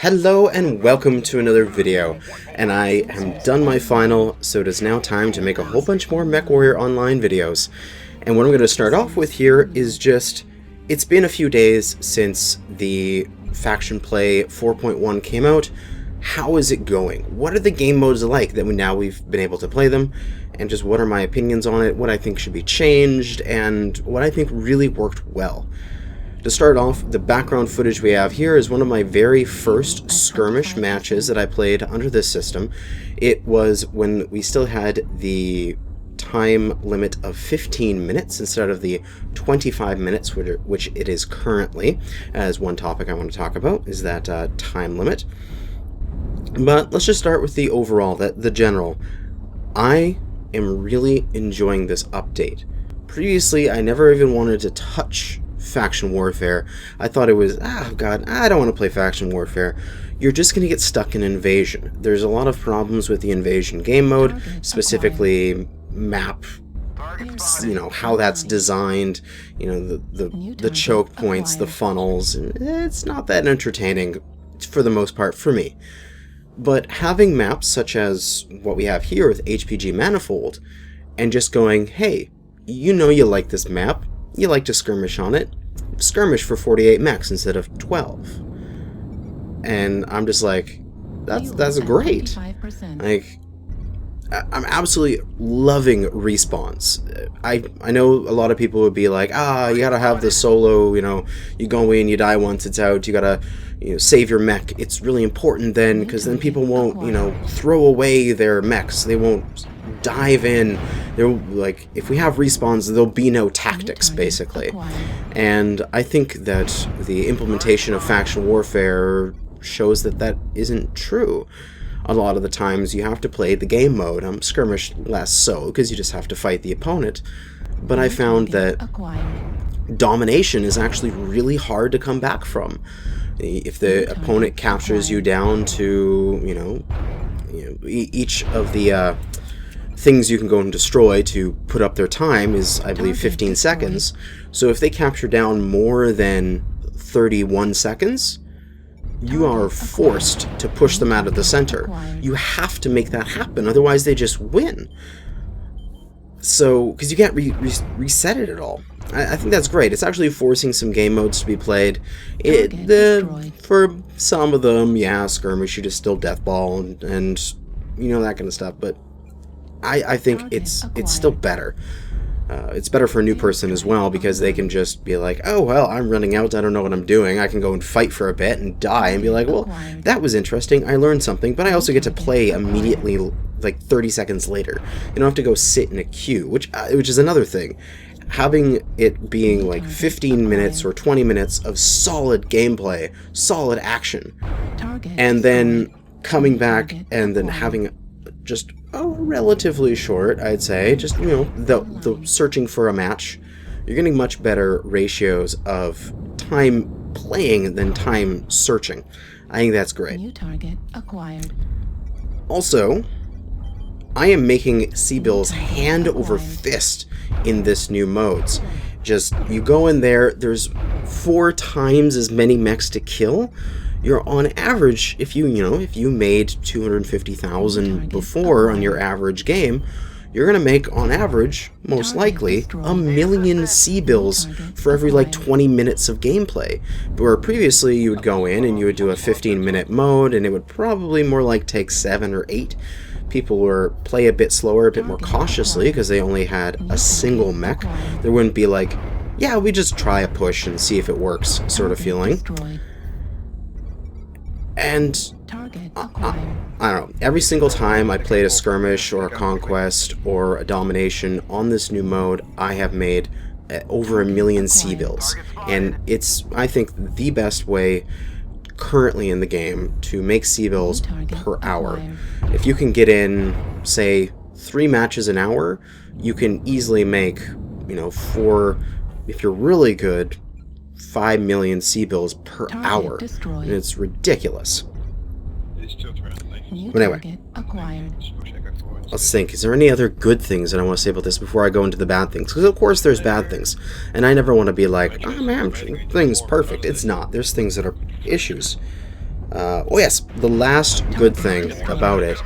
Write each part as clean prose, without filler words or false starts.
Hello and welcome to another video, and I am done my final, so it is now time to make a whole bunch more MechWarrior Online videos. And what I'm going to start off with here is just, it's been a few days since the Faction Play 4.1 came out. How is it going? What are the game modes like that we've been able to play them? And just what are my opinions on it, what I think should be changed, and what I think really worked well. To start off, the background footage we have here is one of my very first skirmish matches that I played under this system. It was when we still had the time limit of 15 minutes instead of the 25 minutes, which it is currently, as one topic I want to talk about is that time limit. But let's just start with the overall, the general. I am really enjoying this update. Previously, I never even wanted to touch Faction Warfare. I thought it was, God, I don't want to play Faction Warfare. You're just going to get stuck in Invasion. There's a lot of problems with the Invasion game mode, specifically map, how that's designed, the choke points, the funnels, and it's not that entertaining for the most part for me. But having maps such as what we have here with HPG Manifold, and just going, hey, you like this map, you like to skirmish on it, skirmish for 48 mechs instead of 12. And I'm just like, that's great. Like, I'm absolutely loving respawns. I know a lot of people would be like, you gotta have the solo, you go in, you die once, it's out, you gotta save your mech. It's really important then, because then people won't, throw away their mechs. They won't dive in. They're like, if we have respawns, there'll be no tactics, basically. And I think that the implementation of Faction Warfare shows that isn't true. A lot of the times you have to play the game mode, skirmish less so, because you just have to fight the opponent. But I found that domination is actually really hard to come back from. If the opponent captures you down to, each of the things you can go and destroy to put up their time is, I believe, 15 seconds. So if they capture down more than 31 seconds, you are forced to push them out of the center. You have to make that happen, otherwise they just win. So, because you can't reset it at all. I think that's great. It's actually forcing some game modes to be played. For some of them, yeah, skirmish, you just still deathball and that kind of stuff, but I think it's still better. It's better for a new person as well, because they can just be like, oh, well, I'm running out, I don't know what I'm doing. I can go and fight for a bit and die and be like, well, that was interesting, I learned something, but I also get to play immediately, like 30 seconds later. You don't have to go sit in a queue, which is another thing. Having it being like 15 minutes or 20 minutes of solid gameplay, solid action, and then coming back and then having just relatively short, I'd say, just, the searching for a match, you're getting much better ratios of time playing than time searching. I think that's great. New target acquired. Also, I am making C-Bills hand over fist in this new modes. Just, you go in there, there's 4 times as many mechs to kill. You're on average, if you made 250,000 before on your average game, you're gonna make on average, most likely, 1 million C-Bills for every like 20 minutes of gameplay. Where previously you would go in and you would do a 15-minute mode, and it would probably more like take 7 or 8. People would play a bit slower, a bit more cautiously, because they only had a single mech. There wouldn't be like, yeah, we just try a push and see if it works sort of feeling. And I don't know, every single time I played a skirmish or a conquest or a domination on this new mode, I have made over 1 million C-Bills. And it's, I think, the best way currently in the game to make C-Bills per hour. If you can get in, say, 3 matches an hour, you can easily make, 4, if you're really good, 5 million C-Bills per hour. And it's ridiculous. But anyway, let's think. Is there any other good things that I want to say about this before I go into the bad things? Because of course there's bad things. And I never want to be like, oh man, things perfect. It's not. There's things that are issues. Oh yes, the last good thing about it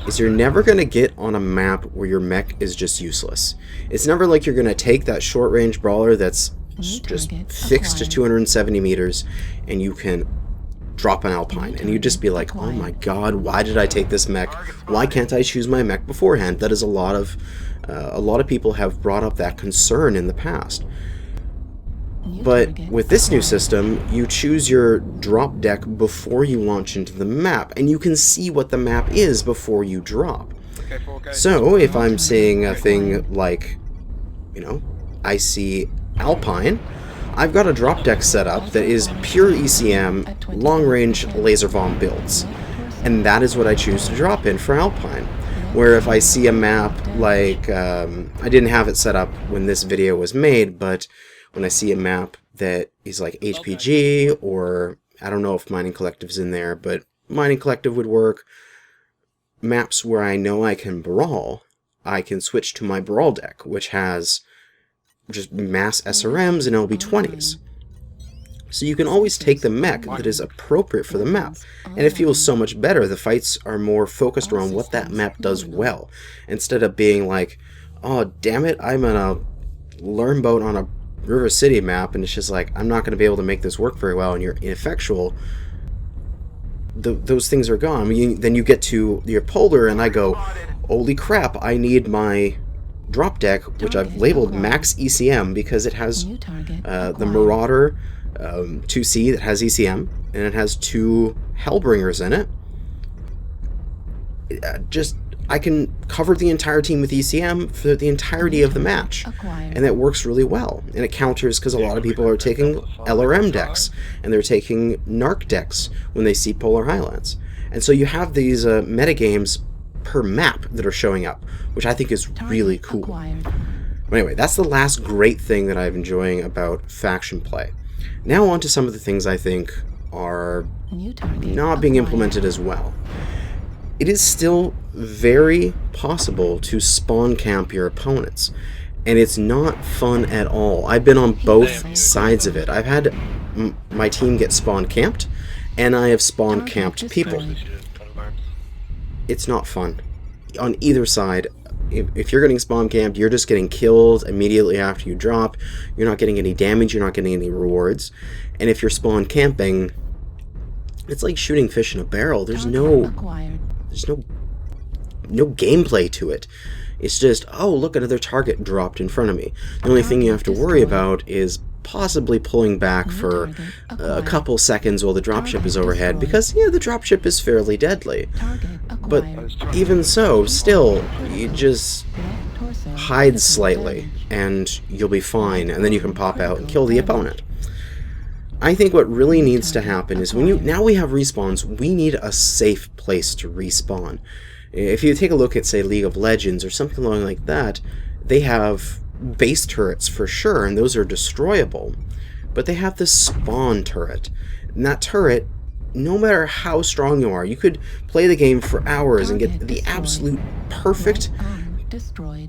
is you're never going to get on a map where your mech is just useless. It's never like you're going to take that short-range brawler that's just fixed to 270 meters and you can drop an Alpine, and you just be like, oh my god, why did I take this mech? Why can't I choose my mech beforehand? That is a lot of people have brought up that concern in the past. But with this new system, you choose your drop deck before you launch into the map, and you can see what the map is before you drop. So, if I'm seeing a thing like, you know, I see Alpine, I've got a drop deck setup that is pure ECM, long-range laser bomb builds. And that is what I choose to drop in for Alpine. Where if I see a map like, I didn't have it set up when this video was made, but when I see a map that is like HPG, or I don't know if Mining Collective's in there, but Mining Collective would work. Maps where I know I can brawl, I can switch to my brawl deck, which has just mass SRMs and LB20s. So you can always take the mech that is appropriate for the map, and it feels so much better. The fights are more focused around what that map does well, instead of being like, oh damn it, I'm on a learn boat on a River City map, and it's just like, I'm not going to be able to make this work very well, and you're ineffectual. Those things are gone. I mean, then you get to your polar, and I go, holy crap, I need my drop deck, which I've labeled Max ECM because it has the Marauder 2C that has ECM, and it has 2 Hellbringers in it. I can cover the entire team with ECM for the entirety of the match, and that works really well. And it counters because a lot of people are taking LRM decks, and they're taking Narc decks when they see Polar Highlands. And so you have these metagames per map that are showing up, which I think is really cool. But anyway, that's the last great thing that I'm enjoying about faction play. Now on to some of the things I think are not being implemented as well. It is still very possible to spawn camp your opponents, and it's not fun at all. I've been on both sides of it. I've had my team get spawn camped, and I have spawn camped people. It's not fun. On either side, if you're getting spawn camped, you're just getting killed immediately after you drop. You're not getting any damage, you're not getting any rewards. And if you're spawn camping, it's like shooting fish in a barrel. There's no gameplay to it. It's just, oh, look, another target dropped in front of me. The only thing you have to worry about is possibly pulling back for a couple seconds while the dropship is overhead, because, yeah, the dropship is fairly deadly. But even so, still, you just hide slightly, and you'll be fine, and then you can pop out and kill the opponent. I think what really needs to happen is now we have respawns, we need a safe place to respawn. If you take a look at, say, League of Legends or something along like that, they have base turrets for sure, and those are destroyable. But they have this spawn turret. And that turret, no matter how strong you are, you could play the game for hours and get the absolute perfect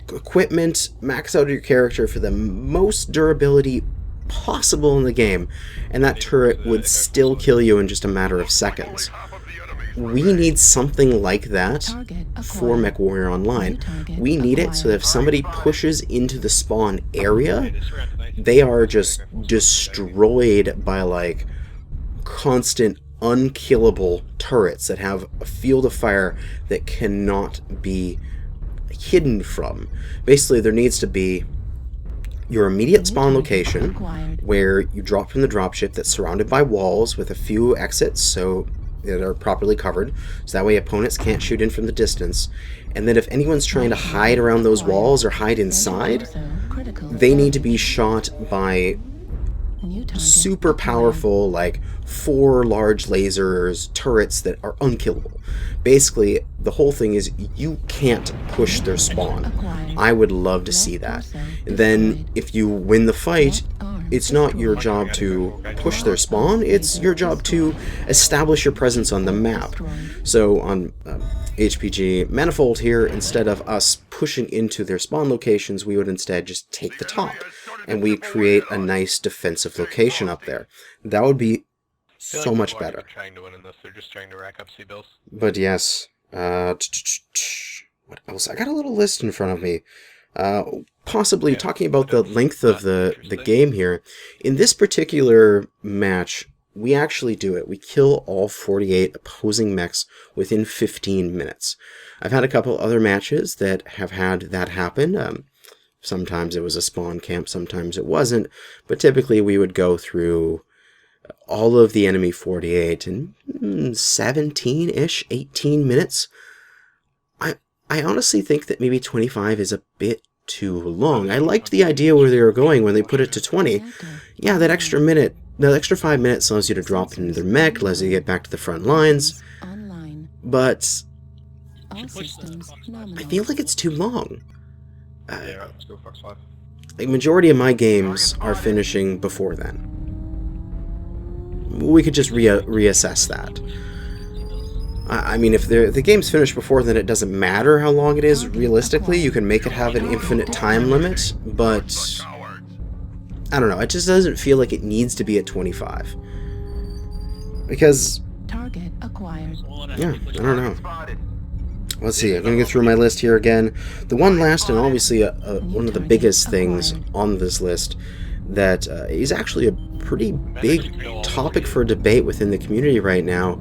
equipment, max out your character for the most durability possible in the game, and that turret would still kill you in just a matter of seconds. We need something like that for MechWarrior Online. We need it so that if somebody pushes into the spawn area, they are just destroyed by, like, constant unkillable turrets that have a field of fire that cannot be hidden from. Basically, there needs to be your immediate spawn location, where you drop from the dropship that's surrounded by walls with a few exits so that are properly covered, so that way opponents can't shoot in from the distance. And then if anyone's trying to hide around those walls or hide inside, they need to be shot by super powerful, like 4 large lasers, turrets that are unkillable. Basically, the whole thing is you can't push their spawn. I would love to see that. And then if you win the fight, it's not your job to push their spawn, it's your job to establish your presence on the map. So on HPG Manifold here, instead of us pushing into their spawn locations, we would instead just take the top, and we create a nice defensive location up there. That would be so much better. Trying to win in this, they're just trying to rack up C-bills. But yes, what else? I got a little list in front of me. Possibly talking about the length of the game here. In this particular match, we actually do it. We kill all 48 opposing mechs within 15 minutes. I've had a couple other matches that have had that happen. Sometimes it was a spawn camp, sometimes it wasn't, but typically we would go through all of the enemy 48 in 17-ish, 18 minutes. I honestly think that maybe 25 is a bit too long. I liked the idea where they were going when they put it to 20. Yeah, that extra 5 minutes allows you to drop into their mech, allows you to get back to the front lines, but I feel like it's too long. The majority of my games are finishing before then. We could just reassess that. I mean, if the game's finished before, then it doesn't matter how long it is. Realistically, you can make it have an infinite time limit, but I don't know. It just doesn't feel like it needs to be at 25. Because, target acquired. Yeah, I don't know. Let's see, I'm going to go through my list here again. The one last and obviously one of the biggest things on this list that is actually a pretty big topic for debate within the community right now.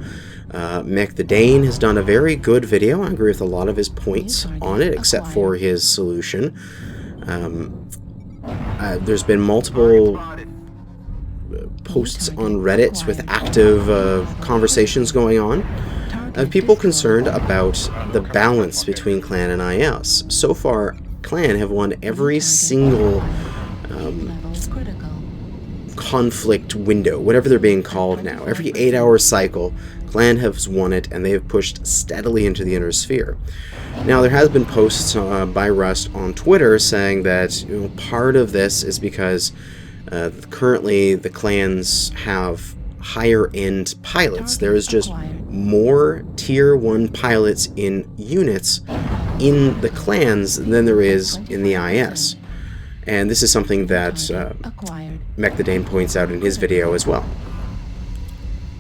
Mick the Dane has done a very good video. I agree with a lot of his points on it, except for his solution. There's been multiple posts on Reddit with active conversations going on of people concerned about the balance between Clan and IS. So far, Clan have won every single conflict window, whatever they're being called now. Every 8-hour cycle, Clan has won it, and they have pushed steadily into the inner sphere. Now, there has been posts by Rust on Twitter saying that part of this is because currently the clans have higher-end pilots. There is just more Tier 1 pilots in units in the clans than there is in the IS. And this is something that Mech the Dane points out in his video as well.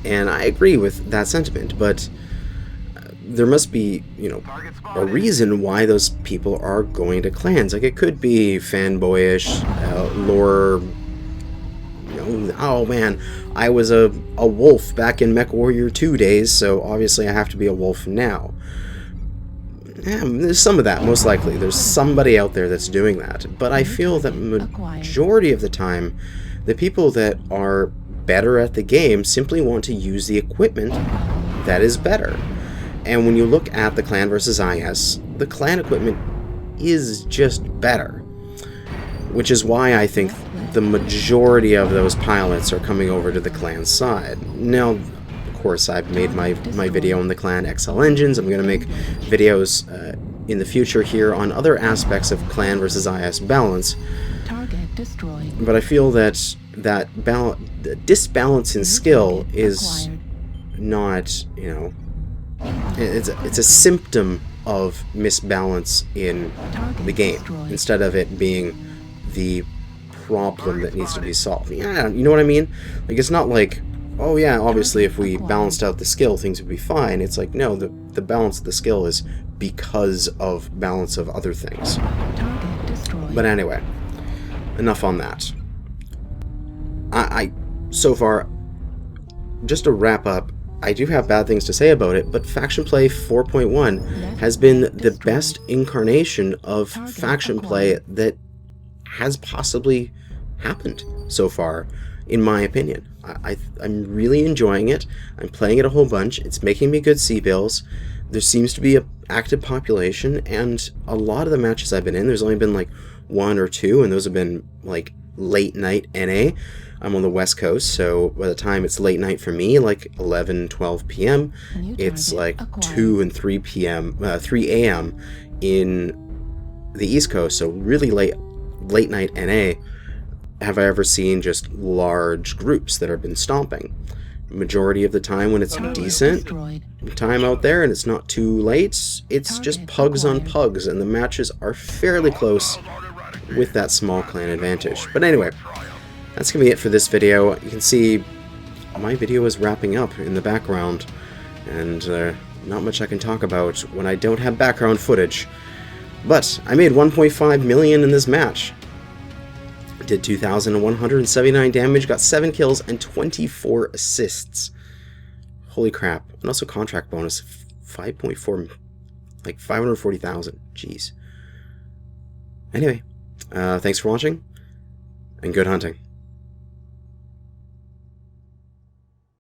And I agree with that sentiment, but there must be, a reason why those people are going to clans. Like, it could be fanboyish, lore, oh man, I was a wolf back in MechWarrior 2 days, so obviously I have to be a wolf now. Yeah, there's some of that, most likely. There's somebody out there that's doing that. But I feel that majority of the time, the people that are better at the game simply want to use the equipment that is better. And when you look at the Clan versus IS, the Clan equipment is just better. Which is why I think the majority of those pilots are coming over to the Clan side. Now, of course, I've made my video on the Clan XL engines. I'm going to make videos in the future here on other aspects of Clan versus IS balance. But I feel that the disbalance in skill is not, it's a symptom of misbalance in the game, instead of it being the problem that needs to be solved. Yeah, you know what I mean? Like, it's not like, oh yeah, obviously if we balanced out the skill, things would be fine. It's like, no, the balance of the skill is because of balance of other things. But anyway, enough on that. So far, just to wrap up, I do have bad things to say about it, but Faction Play 4.1 has been the best incarnation of faction play that has possibly happened so far, in my opinion. I'm really enjoying it. I'm playing it a whole bunch. It's making me good C-bills. There seems to be an active population, and a lot of the matches I've been in, there's only been like 1 or 2, and those have been like late night NA. I'm on the West Coast, so by the time it's late night for me, like 11, 12 p.m., it's like 2 and 3 a.m. in the East Coast, so really late night NA have I ever seen just large groups that have been stomping. Majority of the time when it's decent time out there and it's not too late, it's just pugs on pugs, and the matches are fairly close with that small clan advantage. But anyway, that's going to be it for this video. You can see my video is wrapping up in the background, and not much I can talk about when I don't have background footage. But I made 1.5 million in this match. Did 2,179 damage, got 7 kills, and 24 assists. Holy crap. And also contract bonus, 5.4, like 540,000. Jeez. Anyway, thanks for watching, and good hunting.